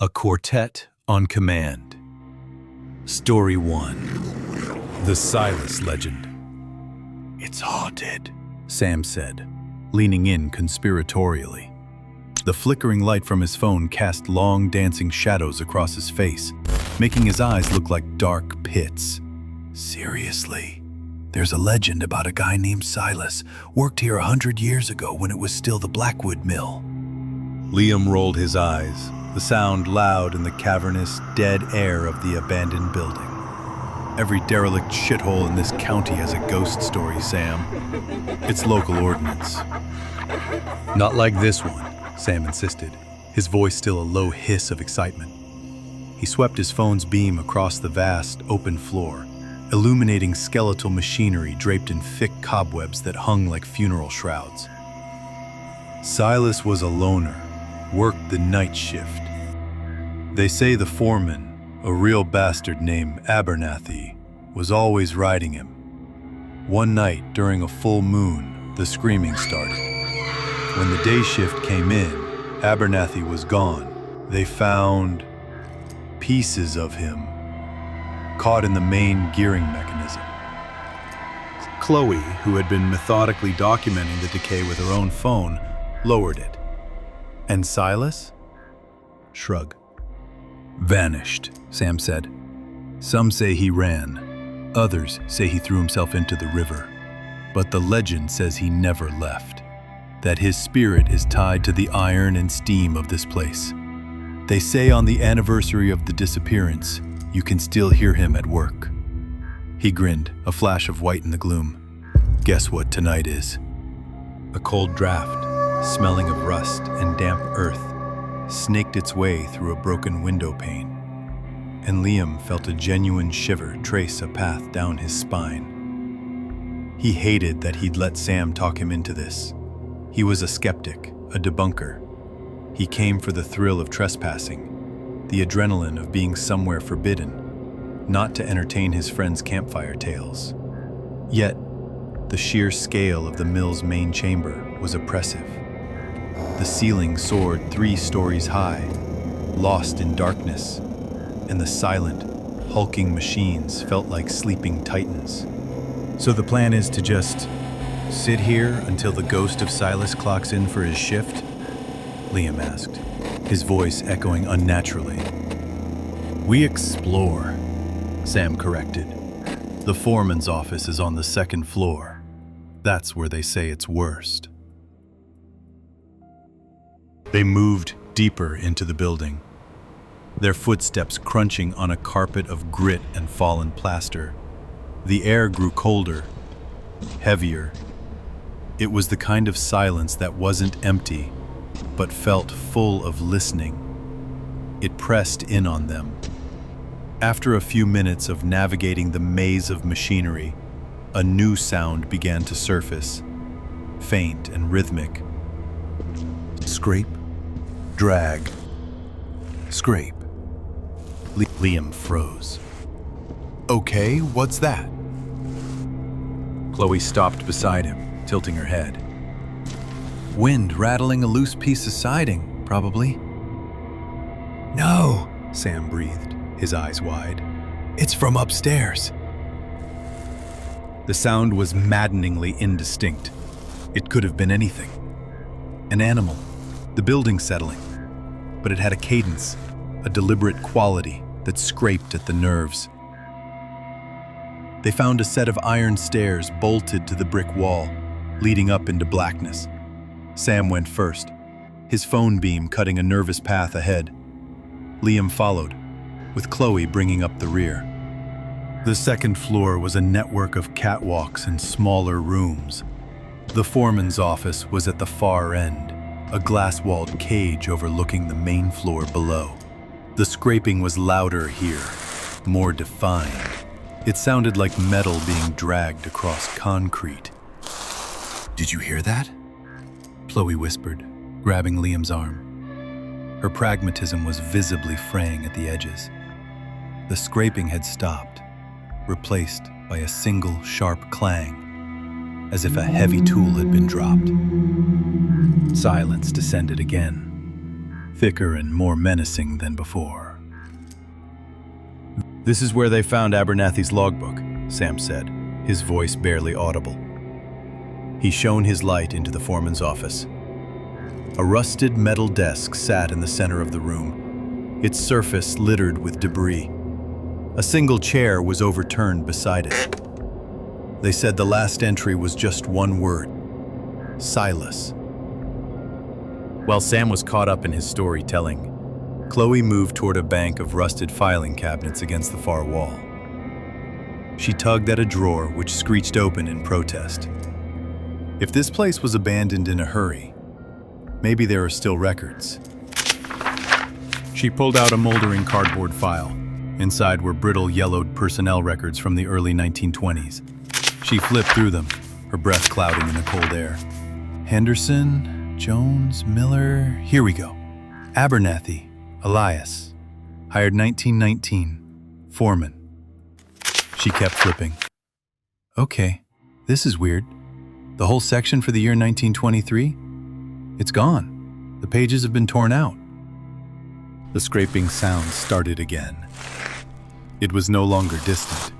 A Quartet on Command. Story 1. The Silas Legend. "It's haunted," Sam said, leaning in conspiratorially. The flickering light from his phone cast long dancing shadows across his face, making his eyes look like dark pits. "Seriously, there's a legend about a guy named Silas, worked here 100 years ago when it was still the Blackwood Mill." Liam rolled his eyes, the sound loud in the cavernous, dead air of the abandoned building. "Every derelict shithole in this county has a ghost story, Sam. It's local ordinance." "Not like this one," Sam insisted, his voice still a low hiss of excitement. He swept his phone's beam across the vast, open floor, illuminating skeletal machinery draped in thick cobwebs that hung like funeral shrouds. Silas was a loner, worked the night shift. They say the foreman, a real bastard named Abernathy, was always riding him. One night during a full moon, the screaming started. When the day shift came in, Abernathy was gone. They found pieces of him caught in the main gearing mechanism. Chloe, who had been methodically documenting the decay with her own phone, lowered it. "And Silas?" Shrug. "Vanished," Sam said. "Some say he ran. Others say he threw himself into the river. But the legend says he never left, that his spirit is tied to the iron and steam of this place. They say on the anniversary of the disappearance, you can still hear him at work." He grinned, a flash of white in the gloom. "Guess what tonight is?" A cold draft, smelling of rust and damp earth, snaked its way through a broken window pane, and Liam felt a genuine shiver trace a path down his spine. He hated that he'd let Sam talk him into this. He was a skeptic, a debunker. He came for the thrill of trespassing, the adrenaline of being somewhere forbidden, not to entertain his friends' campfire tales. Yet, the sheer scale of the mill's main chamber was oppressive. The ceiling soared 3 stories high, lost in darkness, and the silent, hulking machines felt like sleeping titans. "So the plan is to just sit here until the ghost of Silas clocks in for his shift?" Liam asked, his voice echoing unnaturally. "We explore," Sam corrected. "The foreman's office is on the 2nd floor. That's where they say it's worst." They moved deeper into the building, their footsteps crunching on a carpet of grit and fallen plaster. The air grew colder, heavier. It was the kind of silence that wasn't empty, but felt full of listening. It pressed in on them. After a few minutes of navigating the maze of machinery, a new sound began to surface, faint and rhythmic. Scrape, drag, scrape. Liam froze. "Okay, what's that?" Chloe stopped beside him, tilting her head. "Wind rattling a loose piece of siding, probably." "No," Sam breathed, his eyes wide. "It's from upstairs." The sound was maddeningly indistinct. It could have been anything. An animal, the building settling. But it had a cadence, a deliberate quality that scraped at the nerves. They found a set of iron stairs bolted to the brick wall, leading up into blackness. Sam went first, his phone beam cutting a nervous path ahead. Liam followed, with Chloe bringing up the rear. The 2nd floor was a network of catwalks and smaller rooms. The foreman's office was at the far end, a glass-walled cage overlooking the main floor below. The scraping was louder here, more defined. It sounded like metal being dragged across concrete. "Did you hear that?" Chloe whispered, grabbing Liam's arm. Her pragmatism was visibly fraying at the edges. The scraping had stopped, replaced by a single sharp clang, as if a heavy tool had been dropped. Silence descended again, thicker and more menacing than before. "This is where they found Abernathy's logbook," Sam said, his voice barely audible. He shone his light into the foreman's office. A rusted metal desk sat in the center of the room, its surface littered with debris. A single chair was overturned beside it. They said the last entry was just one word: Silas. While Sam was caught up in his storytelling, Chloe moved toward a bank of rusted filing cabinets against the far wall. She tugged at a drawer which screeched open in protest. If this place was abandoned in a hurry, maybe there are still records. She pulled out a moldering cardboard file. Inside were brittle, yellowed personnel records from the early 1920s. She flipped through them, her breath clouding in the cold air. Henderson, Jones, Miller, here we go. Abernathy, Elias, hired 1919, foreman. She kept flipping. Okay, this is weird. The whole section for the year 1923? It's gone. The pages have been torn out. The scraping sound started again. It was no longer distant.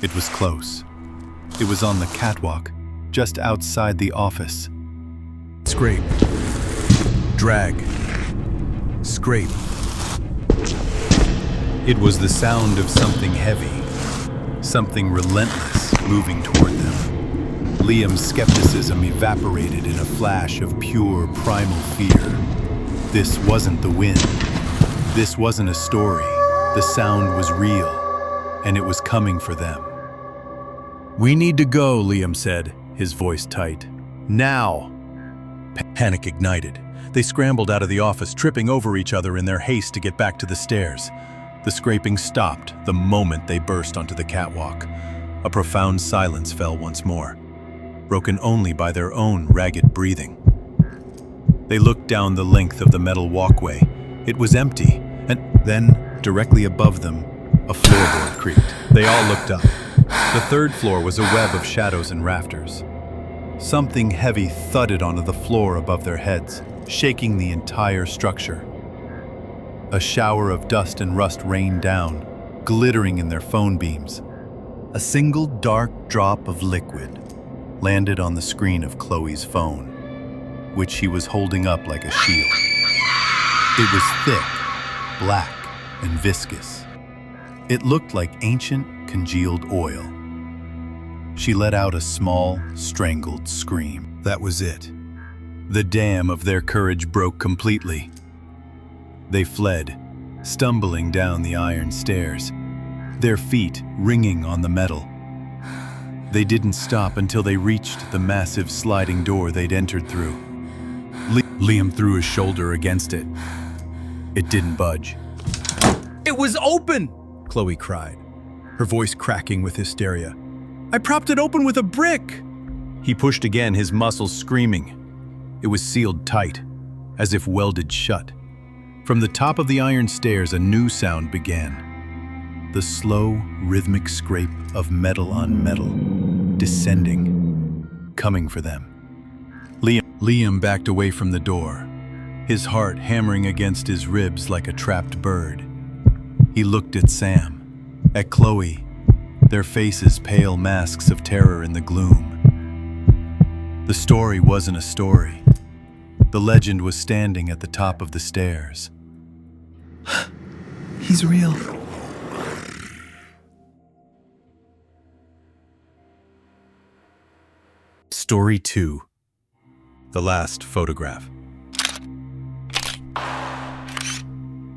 It was close. It was on the catwalk, just outside the office. Scrape. Drag. Scrape. It was the sound of something heavy, something relentless moving toward them. Liam's skepticism evaporated in a flash of pure primal fear. This wasn't the wind. This wasn't a story. The sound was real, and it was coming for them. "We need to go," Liam said, his voice tight. "Now!" Panic ignited. They scrambled out of the office, tripping over each other in their haste to get back to the stairs. The scraping stopped the moment they burst onto the catwalk. A profound silence fell once more, broken only by their own ragged breathing. They looked down the length of the metal walkway. It was empty, and then, directly above them, a floorboard creaked. They all looked up. The third floor was a web of shadows and rafters. Something heavy thudded onto the floor above their heads, shaking the entire structure. A shower of dust and rust rained down, glittering in their phone beams. A single dark drop of liquid landed on the screen of Chloe's phone, which she was holding up like a shield. It was thick, black, and viscous. It looked like ancient, congealed oil. She let out a small, strangled scream. That was it. The dam of their courage broke completely. They fled, stumbling down the iron stairs, their feet ringing on the metal. They didn't stop until they reached the massive sliding door they'd entered through. Liam threw his shoulder against it. It didn't budge. "It was open!" Chloe cried, her voice cracking with hysteria. "I propped it open with a brick!" He pushed again, his muscles screaming. It was sealed tight, as if welded shut. From the top of the iron stairs, a new sound began. The slow, rhythmic scrape of metal on metal, descending, coming for them. Liam backed away from the door, his heart hammering against his ribs like a trapped bird. He looked at Sam, at Chloe, their faces pale masks of terror in the gloom. The story wasn't a story. The legend was standing at the top of the stairs. He's real. Story 2. The Last Photograph.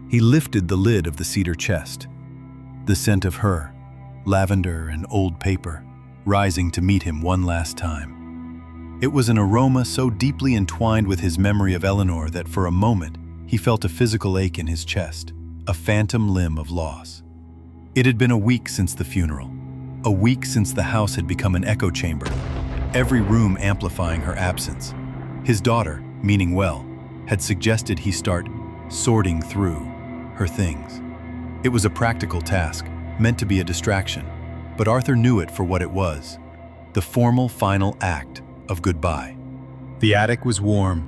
He lifted the lid of the cedar chest. The scent of her, lavender and old paper, rising to meet him one last time. It was an aroma so deeply entwined with his memory of Eleanor that for a moment he felt a physical ache in his chest, a phantom limb of loss. It had been a week since the funeral, a week since the house had become an echo chamber, every room amplifying her absence. His daughter, meaning well, had suggested he start sorting through her things. It was a practical task, meant to be a distraction, but Arthur knew it for what it was, the formal final act of goodbye. The attic was warm,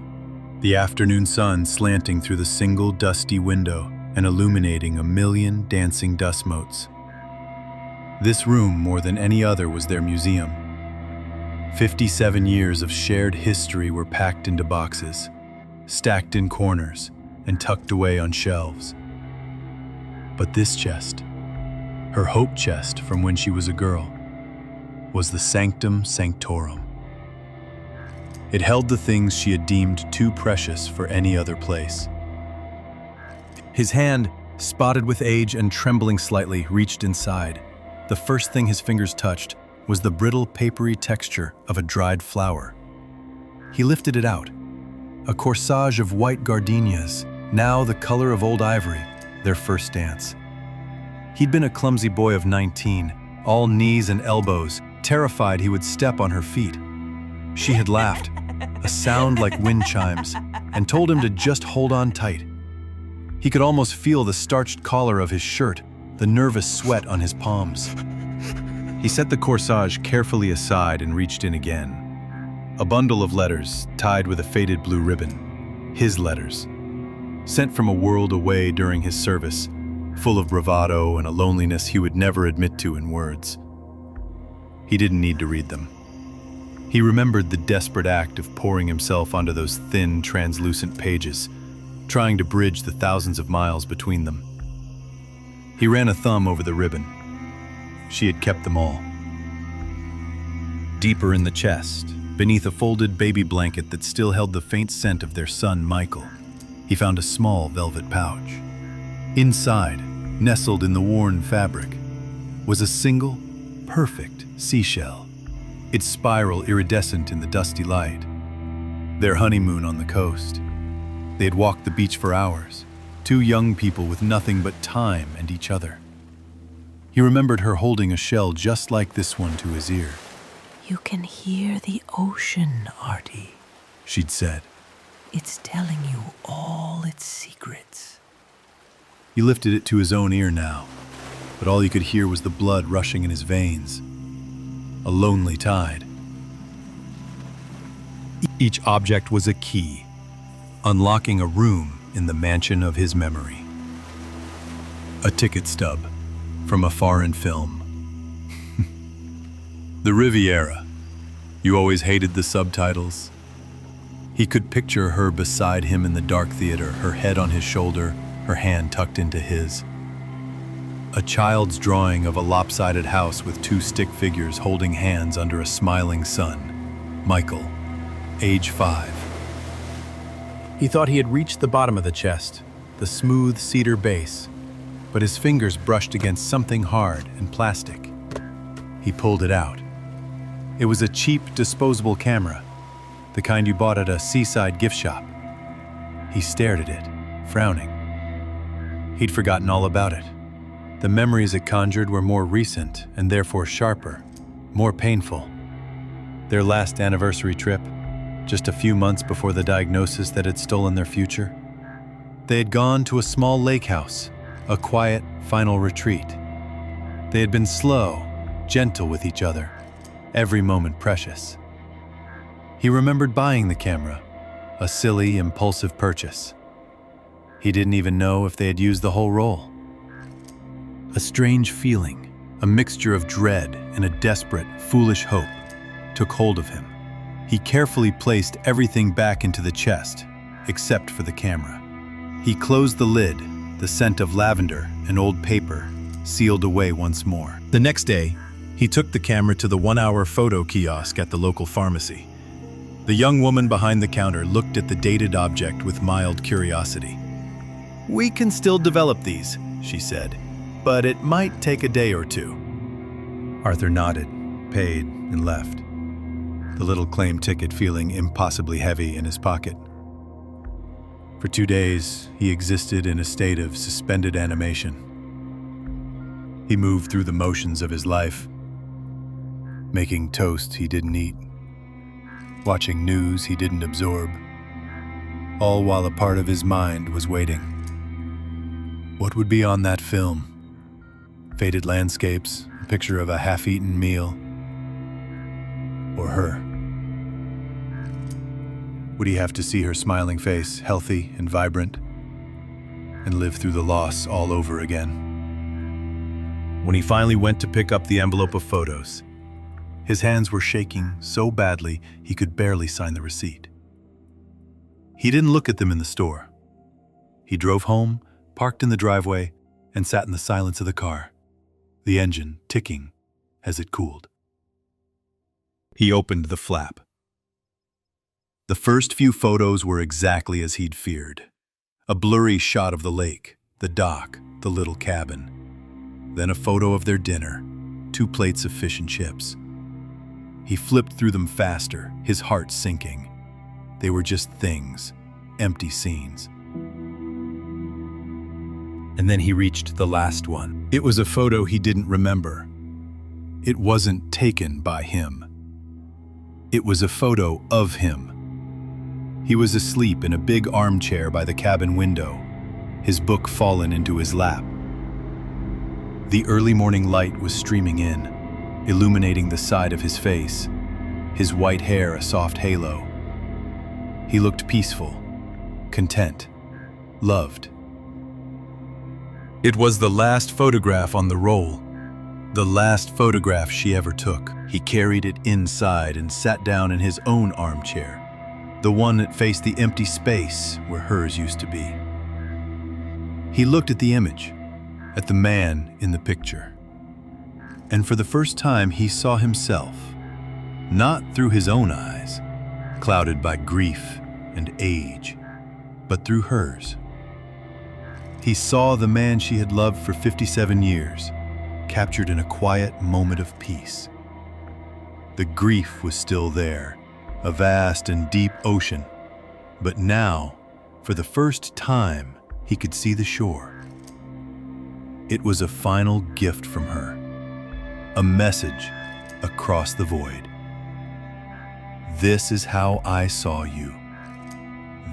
the afternoon sun slanting through the single dusty window and illuminating a million dancing dust motes. This room, more than any other, was their museum. 57 years of shared history were packed into boxes, stacked in corners, and tucked away on shelves. But this chest, her hope chest from when she was a girl, was the sanctum sanctorum. It held the things she had deemed too precious for any other place. His hand, spotted with age and trembling slightly, reached inside. The first thing his fingers touched was the brittle, papery texture of a dried flower. He lifted it out, a corsage of white gardenias, now the color of old ivory, their first dance. He'd been a clumsy boy of 19, all knees and elbows, terrified he would step on her feet. She had laughed, a sound like wind chimes, and told him to just hold on tight. He could almost feel the starched collar of his shirt, the nervous sweat on his palms. He set the corsage carefully aside and reached in again. A bundle of letters tied with a faded blue ribbon. His letters, sent from a world away during his service, full of bravado and a loneliness he would never admit to in words. He didn't need to read them. He remembered the desperate act of pouring himself onto those thin, translucent pages, trying to bridge the thousands of miles between them. He ran a thumb over the ribbon. She had kept them all. Deeper in the chest, beneath a folded baby blanket that still held the faint scent of their son, Michael, he found a small velvet pouch. Inside, nestled in the worn fabric, was a single, perfect seashell, its spiral iridescent in the dusty light. Their honeymoon on the coast. They had walked the beach for hours, two young people with nothing but time and each other. He remembered her holding a shell just like this one to his ear. "You can hear the ocean, Artie," she'd said. "It's telling you all its secrets." He lifted it to his own ear now, but all he could hear was the blood rushing in his veins. A lonely tide. Each object was a key, unlocking a room in the mansion of his memory. A ticket stub from a foreign film. The Riviera. You always hated the subtitles. He could picture her beside him in the dark theater, her head on his shoulder, her hand tucked into his. A child's drawing of a lopsided house with two stick figures holding hands under a smiling sun. Michael, age 5. He thought he had reached the bottom of the chest, the smooth cedar base, but his fingers brushed against something hard and plastic. He pulled it out. It was a cheap, disposable camera, the kind you bought at a seaside gift shop. He stared at it, frowning. He'd forgotten all about it. The memories it conjured were more recent and therefore sharper, more painful. Their last anniversary trip, just a few months before the diagnosis that had stolen their future. They had gone to a small lake house, a quiet, final retreat. They had been slow, gentle with each other, every moment precious. He remembered buying the camera, a silly, impulsive purchase. He didn't even know if they had used the whole roll. A strange feeling, a mixture of dread and a desperate, foolish hope, took hold of him. He carefully placed everything back into the chest, except for the camera. He closed the lid, the scent of lavender and old paper sealed away once more. The next day, he took the camera to the 1-hour photo kiosk at the local pharmacy. The young woman behind the counter looked at the dated object with mild curiosity. "We can still develop these," she said, "but it might take a day or two." Arthur nodded, paid, and left, the little claim ticket feeling impossibly heavy in his pocket. For 2 days, he existed in a state of suspended animation. He moved through the motions of his life, making toast he didn't eat, watching news he didn't absorb, all while a part of his mind was waiting. What would be on that film? Faded landscapes, a picture of a half-eaten meal, or her? Would he have to see her smiling face, healthy and vibrant, and live through the loss all over again? When he finally went to pick up the envelope of photos, his hands were shaking so badly he could barely sign the receipt. He didn't look at them in the store. He drove home, parked in the driveway, and sat in the silence of the car, the engine ticking as it cooled. He opened the flap. The first few photos were exactly as he'd feared. A blurry shot of the lake, the dock, the little cabin. Then a photo of their dinner, 2 plates of fish and chips. He flipped through them faster, his heart sinking. They were just things, empty scenes. And then he reached the last one. It was a photo he didn't remember. It wasn't taken by him. It was a photo of him. He was asleep in a big armchair by the cabin window, his book fallen into his lap. The early morning light was streaming in, illuminating the side of his face, his white hair a soft halo. He looked peaceful, content, loved. It was the last photograph on the roll, the last photograph she ever took. He carried it inside and sat down in his own armchair, the one that faced the empty space where hers used to be. He looked at the image, at the man in the picture. And for the first time, he saw himself, not through his own eyes, clouded by grief and age, but through hers. He saw the man she had loved for 57 years, captured in a quiet moment of peace. The grief was still there, a vast and deep ocean, but now, for the first time, he could see the shore. It was a final gift from her, a message across the void. This is how I saw you.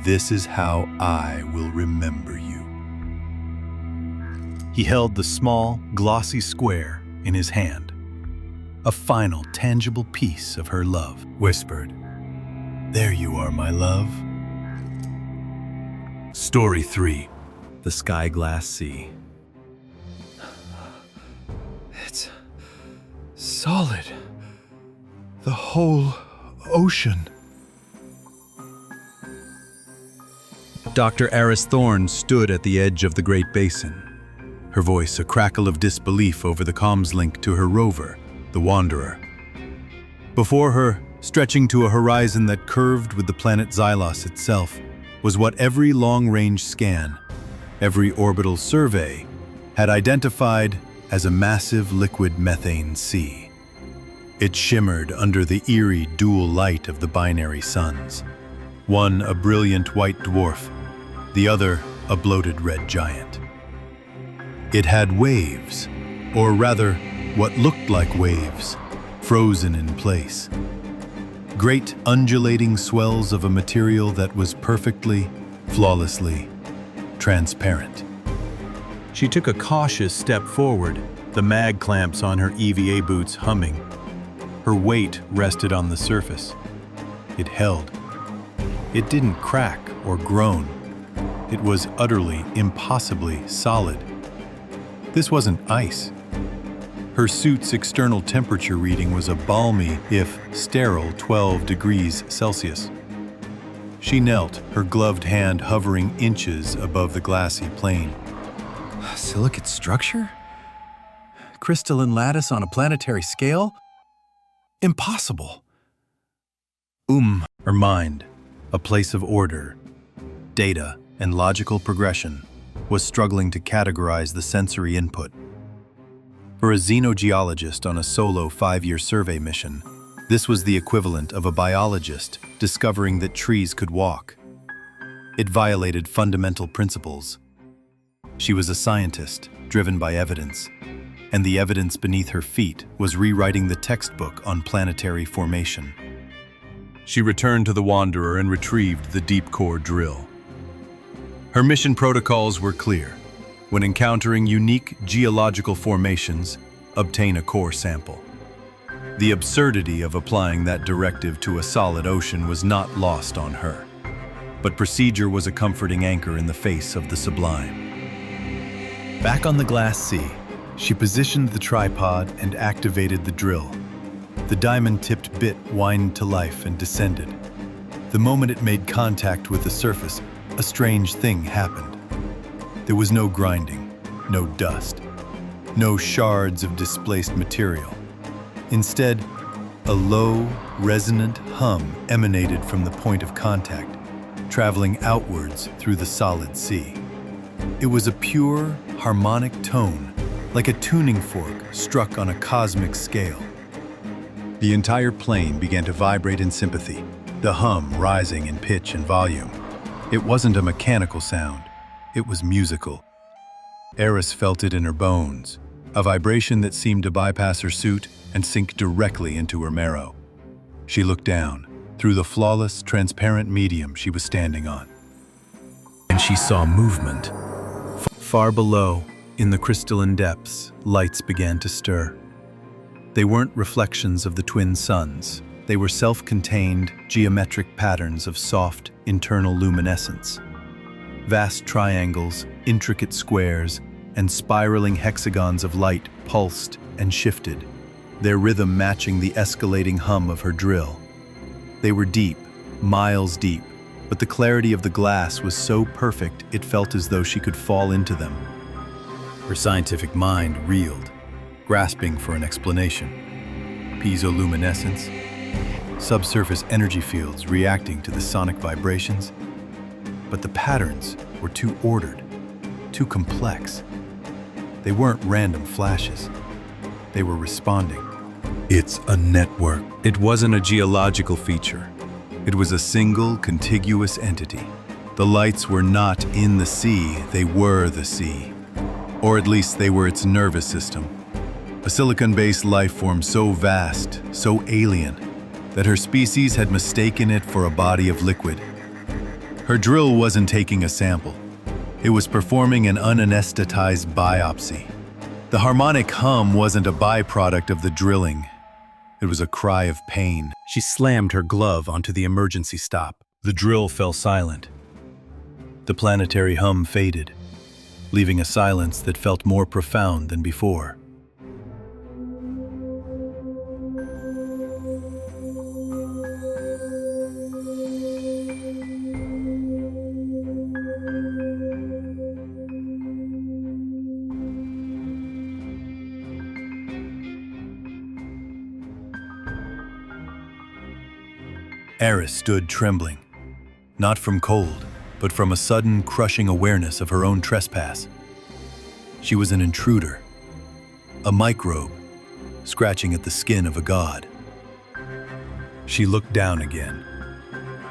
This is how I will remember you. He held the small, glossy square in his hand, a final, tangible piece of her love, whispered, "There you are, my love." Story 3. The Sky Glass Sea. It's solid. The whole ocean. Dr. Aris Thorne stood at the edge of the Great Basin, her voice a crackle of disbelief over the comms link to her rover, the Wanderer. Before her, stretching to a horizon that curved with the planet Xylos itself, was what every long-range scan, every orbital survey, had identified as a massive liquid methane sea. It shimmered under the eerie dual light of the binary suns, one a brilliant white dwarf, the other a bloated red giant. It had waves, or rather, what looked like waves, frozen in place. Great undulating swells of a material that was perfectly, flawlessly transparent. She took a cautious step forward, the mag clamps on her EVA boots humming. Her weight rested on the surface. It held. It didn't crack or groan. It was utterly, impossibly solid. This wasn't ice. Her suit's external temperature reading was a balmy, if sterile, 12 degrees Celsius. She knelt, her gloved hand hovering inches above the glassy plain. Silicate structure? Crystalline lattice on a planetary scale? Impossible. Her mind, a place of order, data, and logical progression, was struggling to categorize the sensory input. For a xenogeologist on a solo 5-year survey mission, this was the equivalent of a biologist discovering that trees could walk. It violated fundamental principles. She was a scientist, driven by evidence, and the evidence beneath her feet was rewriting the textbook on planetary formation. She returned to the Wanderer and retrieved the deep core drill. Her mission protocols were clear. When encountering unique geological formations, obtain a core sample. The absurdity of applying that directive to a solid ocean was not lost on her. but procedure was a comforting anchor in the face of the sublime. Back on the glass sea, she positioned the tripod and activated the drill. The diamond-tipped bit whined to life and descended. The moment it made contact with the surface, a strange thing happened. There was no grinding, no dust, no shards of displaced material. Instead, a low, resonant hum emanated from the point of contact, traveling outwards through the solid sea. It was a pure, harmonic tone, like a tuning fork struck on a cosmic scale. The entire plane began to vibrate in sympathy, the hum rising in pitch and volume. It wasn't a mechanical sound, it was musical. Eris felt it in her bones, a vibration that seemed to bypass her suit and sink directly into her marrow. She looked down, through the flawless, transparent medium she was standing on. And she saw movement. Far below, in the crystalline depths, lights began to stir. They weren't reflections of the twin suns. They were self-contained, geometric patterns of soft, internal luminescence. Vast triangles, intricate squares, and spiraling hexagons of light pulsed and shifted, their rhythm matching the escalating hum of her drill. They were deep, miles deep, but the clarity of the glass was so perfect it felt as though she could fall into them. Her scientific mind reeled, grasping for an explanation. Piezoluminescence, subsurface energy fields reacting to the sonic vibrations. But the patterns were too ordered, too complex. They weren't random flashes. They were responding. It's a network. It wasn't a geological feature. It was a single, contiguous entity. The lights were not in the sea, they were the sea. Or at least they were its nervous system. A silicon-based life form so vast, so alien, that her species had mistaken it for a body of liquid. Her drill wasn't taking a sample. It was performing an unanesthetized biopsy. The harmonic hum wasn't a byproduct of the drilling. It was a cry of pain. She slammed her glove onto the emergency stop. The drill fell silent. The planetary hum faded, leaving a silence that felt more profound than before. Eris stood trembling, not from cold, but from a sudden, crushing awareness of her own trespass. She was an intruder, a microbe, scratching at the skin of a god. She looked down again.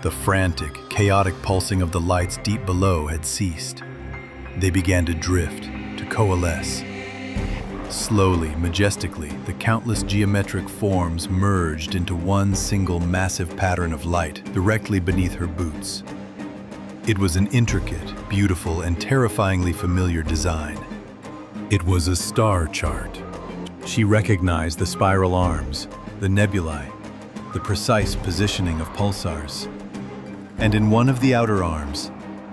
The frantic, chaotic pulsing of the lights deep below had ceased. They began to drift, to coalesce. Slowly, majestically, the countless geometric forms merged into one single massive pattern of light directly beneath her boots. It was an intricate, beautiful, and terrifyingly familiar design. It was a star chart. She recognized the spiral arms, the nebulae, the precise positioning of pulsars. And in one of the outer arms,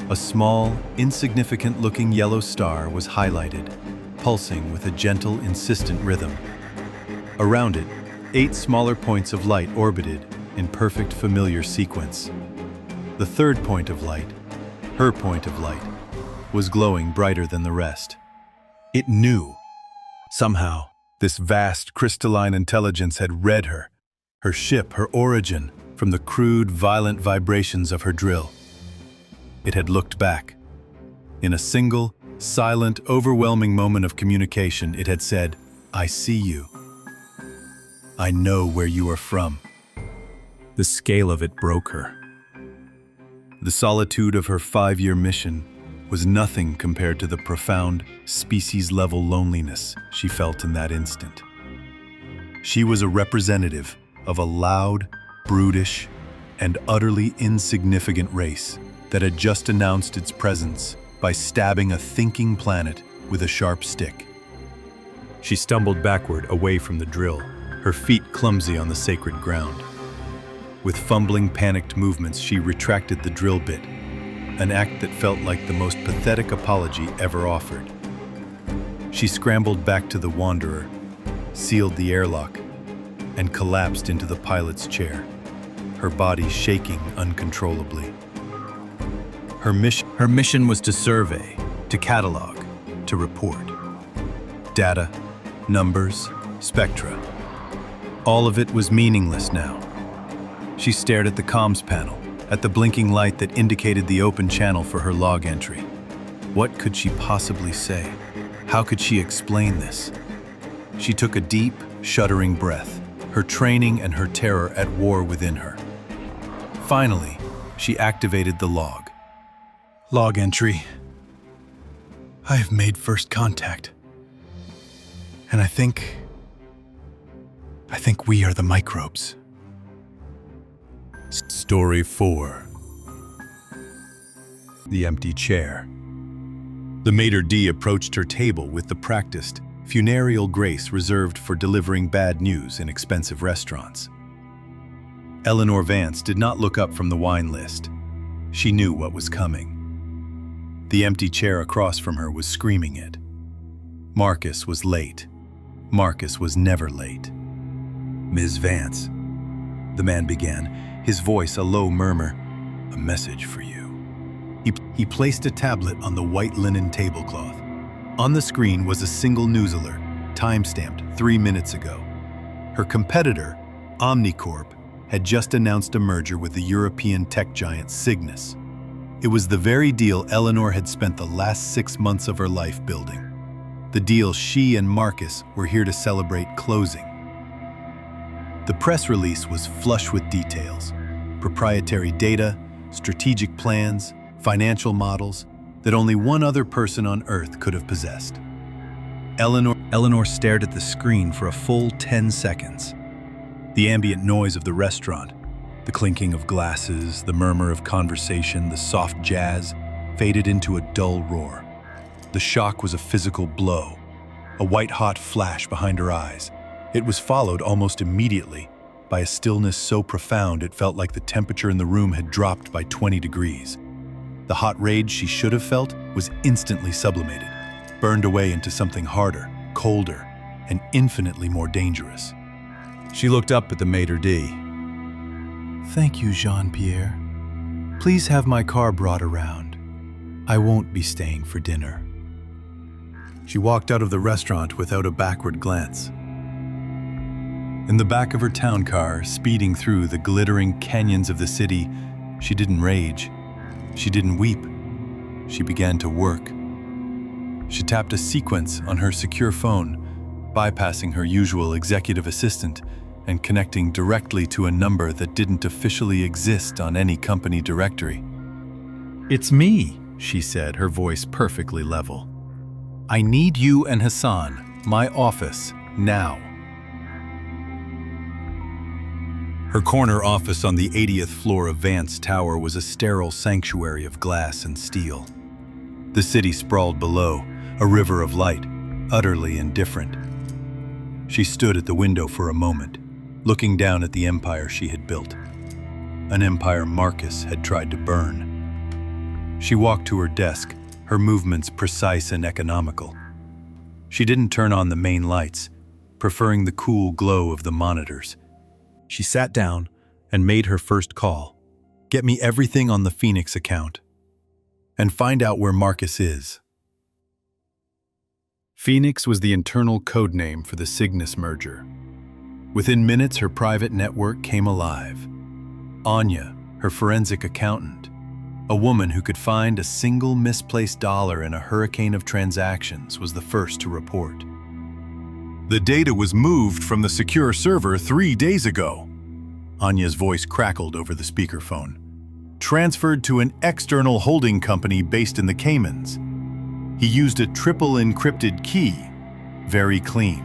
a small, insignificant-looking yellow star was highlighted, pulsing with a gentle, insistent rhythm. Around it, 8 smaller points of light orbited in perfect, familiar sequence. The third point of light, her point of light, was glowing brighter than the rest. It knew. Somehow, this vast, crystalline intelligence had read her ship, her origin, from the crude, violent vibrations of her drill. It had looked back. In a single, silent, overwhelming moment of communication, it had said, "I see you. I know where you are from." The scale of it broke her. The solitude of her 5-year mission was nothing compared to the profound, species-level loneliness she felt in that instant. She was a representative of a loud, brutish, and utterly insignificant race that had just announced its presence by stabbing a thinking planet with a sharp stick. She stumbled backward away from the drill, her feet clumsy on the sacred ground. With fumbling, panicked movements, she retracted the drill bit, an act that felt like the most pathetic apology ever offered. She scrambled back to the Wanderer, sealed the airlock, and collapsed into the pilot's chair, her body shaking uncontrollably. Her mission was to survey, to catalog, to report. Data, numbers, spectra. All of it was meaningless now. She stared at the comms panel, at the blinking light that indicated the open channel for her log entry. What could she possibly say? How could she explain this? She took a deep, shuddering breath, her training and her terror at war within her. Finally, she activated the log. Log entry. I have made first contact. And I think we are the microbes. Story 4. The empty chair. The maitre d' approached her table with the practiced, funereal grace reserved for delivering bad news in expensive restaurants. Eleanor Vance did not look up from the wine list. She knew what was coming. The empty chair across from her was screaming it. Marcus was late. Marcus was never late. Ms. Vance, the man began, his voice a low murmur. A message for you. He placed a tablet on the white linen tablecloth. On the screen was a single news alert, time-stamped 3 minutes ago. Her competitor, Omnicorp, had just announced a merger with the European tech giant Cygnus. It was the very deal Eleanor had spent the last 6 months of her life building. The deal she and Marcus were here to celebrate closing. The press release was flush with details, proprietary data, strategic plans, financial models that only one other person on Earth could have possessed. Eleanor stared at the screen for a full 10 seconds. The ambient noise of the restaurant, the clinking of glasses, the murmur of conversation, the soft jazz, faded into a dull roar. The shock was a physical blow, a white-hot flash behind her eyes. It was followed almost immediately by a stillness so profound it felt like the temperature in the room had dropped by 20 degrees. The hot rage she should have felt was instantly sublimated, burned away into something harder, colder, and infinitely more dangerous. She looked up at the maitre d'. Thank you, Jean-Pierre. Please have my car brought around. I won't be staying for dinner. She walked out of the restaurant without a backward glance. In the back of her town car, speeding through the glittering canyons of the city, she didn't rage. She didn't weep. She began to work. She tapped a sequence on her secure phone, bypassing her usual executive assistant and connecting directly to a number that didn't officially exist on any company directory. "It's me," she said, her voice perfectly level. "I need you and Hassan, my office, now." Her corner office on the 80th floor of Vance Tower was a sterile sanctuary of glass and steel. The city sprawled below, a river of light, utterly indifferent. She stood at the window for a moment, looking down at the empire she had built. An empire Marcus had tried to burn. She walked to her desk, her movements precise and economical. She didn't turn on the main lights, preferring the cool glow of the monitors. She sat down and made her first call. "Get me everything on the Phoenix account. And find out where Marcus is." Phoenix was the internal code name for the Cygnus merger. Within minutes, her private network came alive. Anya, her forensic accountant, a woman who could find a single misplaced dollar in a hurricane of transactions, was the first to report. "The data was moved from the secure server 3 days ago." Anya's voice crackled over the speakerphone. "Transferred to an external holding company based in the Caymans. He used a triple encrypted key. Very clean."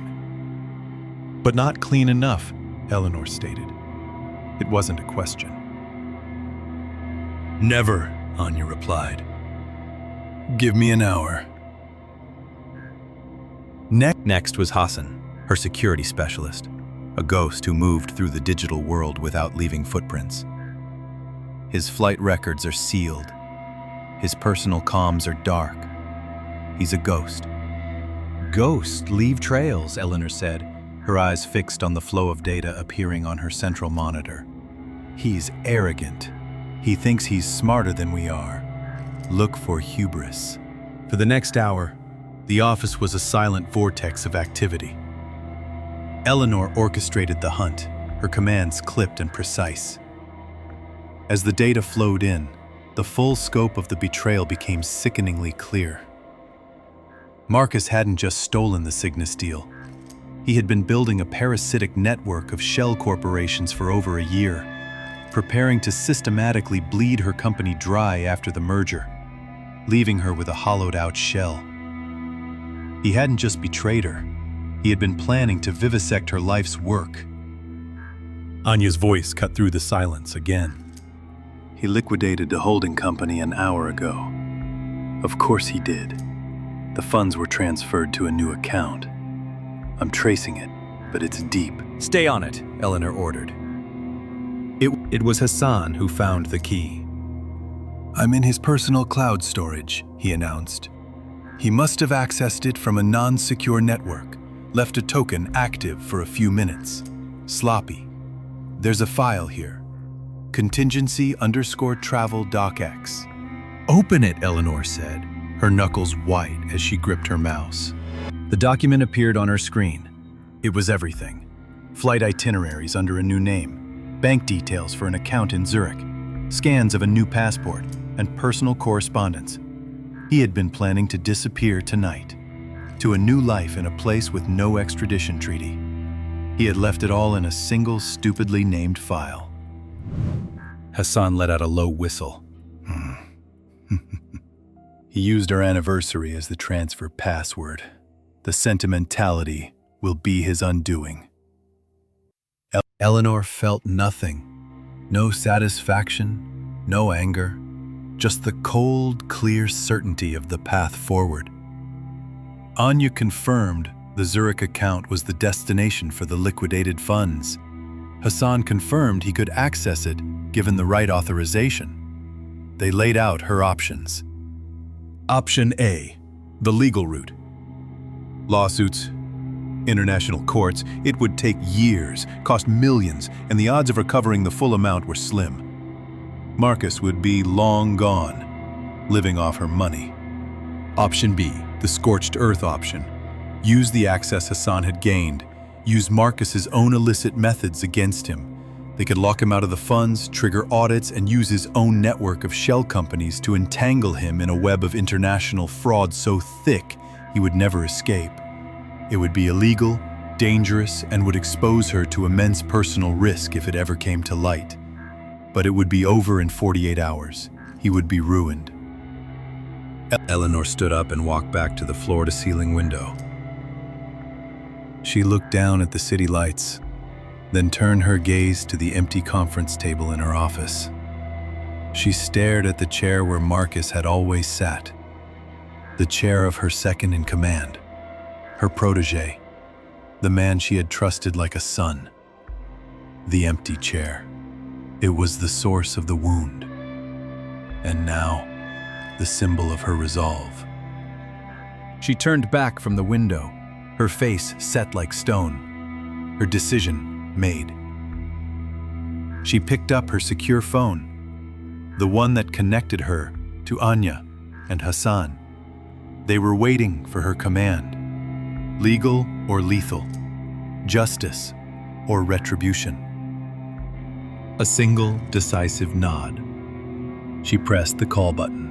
"But not clean enough," Eleanor stated. It wasn't a question. "Never," Anya replied. "Give me an hour." Next was Hassan, her security specialist, a ghost who moved through the digital world without leaving footprints. His flight records are sealed, His personal comms are dark. He's a ghost. Ghosts leave trails, Eleanor said, her eyes fixed on the flow of data appearing on her central monitor. He's arrogant. He thinks he's smarter than we are. Look for hubris. For the next hour, the office was a silent vortex of activity. Eleanor orchestrated the hunt, her commands clipped and precise. As the data flowed in, the full scope of the betrayal became sickeningly clear. Marcus hadn't just stolen the Cygnus deal. He had been building a parasitic network of shell corporations for over a year, preparing to systematically bleed her company dry after the merger, leaving her with a hollowed-out shell. He hadn't just betrayed her. He had been planning to vivisect her life's work. Anya's voice cut through the silence again. He liquidated the holding company an hour ago. Of course he did. The funds were transferred to a new account. I'm tracing it, but it's deep. Stay on it, Eleanor ordered. It was Hassan who found the key. I'm in his personal cloud storage, he announced. He must have accessed it from a non-secure network, left a token active for a few minutes. Sloppy. There's a file here. Contingency_travel docx. Open it, Eleanor said, her knuckles white as she gripped her mouse. The document appeared on her screen. It was everything. Flight itineraries under a new name, bank details for an account in Zurich, scans of a new passport, and personal correspondence. He had been planning to disappear tonight, to a new life in a place with no extradition treaty. He had left it all in a single stupidly named file. Hassan let out a low whistle. He used our anniversary as the transfer password. The sentimentality will be his undoing. Eleanor felt nothing. No satisfaction, no anger, just the cold, clear certainty of the path forward. Anya confirmed the Zurich account was the destination for the liquidated funds. Hassan confirmed he could access it given the right authorization. They laid out her options. Option A, the legal route. Lawsuits, international courts, it would take years, cost millions, and the odds of recovering the full amount were slim. Marcus would be long gone, living off her money. Option B, the scorched earth option. Use the access Hassan had gained. Use Marcus's own illicit methods against him. They could lock him out of the funds, trigger audits, and use his own network of shell companies to entangle him in a web of international fraud so thick he would never escape. It would be illegal, dangerous, and would expose her to immense personal risk if it ever came to light. But it would be over in 48 hours. He would be ruined. Eleanor stood up and walked back to the floor-to-ceiling window. She looked down at the city lights, then turned her gaze to the empty conference table in her office. She stared at the chair where Marcus had always sat, the chair of her second in command, her protege, the man she had trusted like a son. The empty chair. It was the source of the wound. And now, the symbol of her resolve. She turned back from the window, her face set like stone, her decision made. She picked up her secure phone, the one that connected her to Anya and Hassan. They were waiting for her command, legal or lethal, justice or retribution. A single decisive nod. She pressed the call button.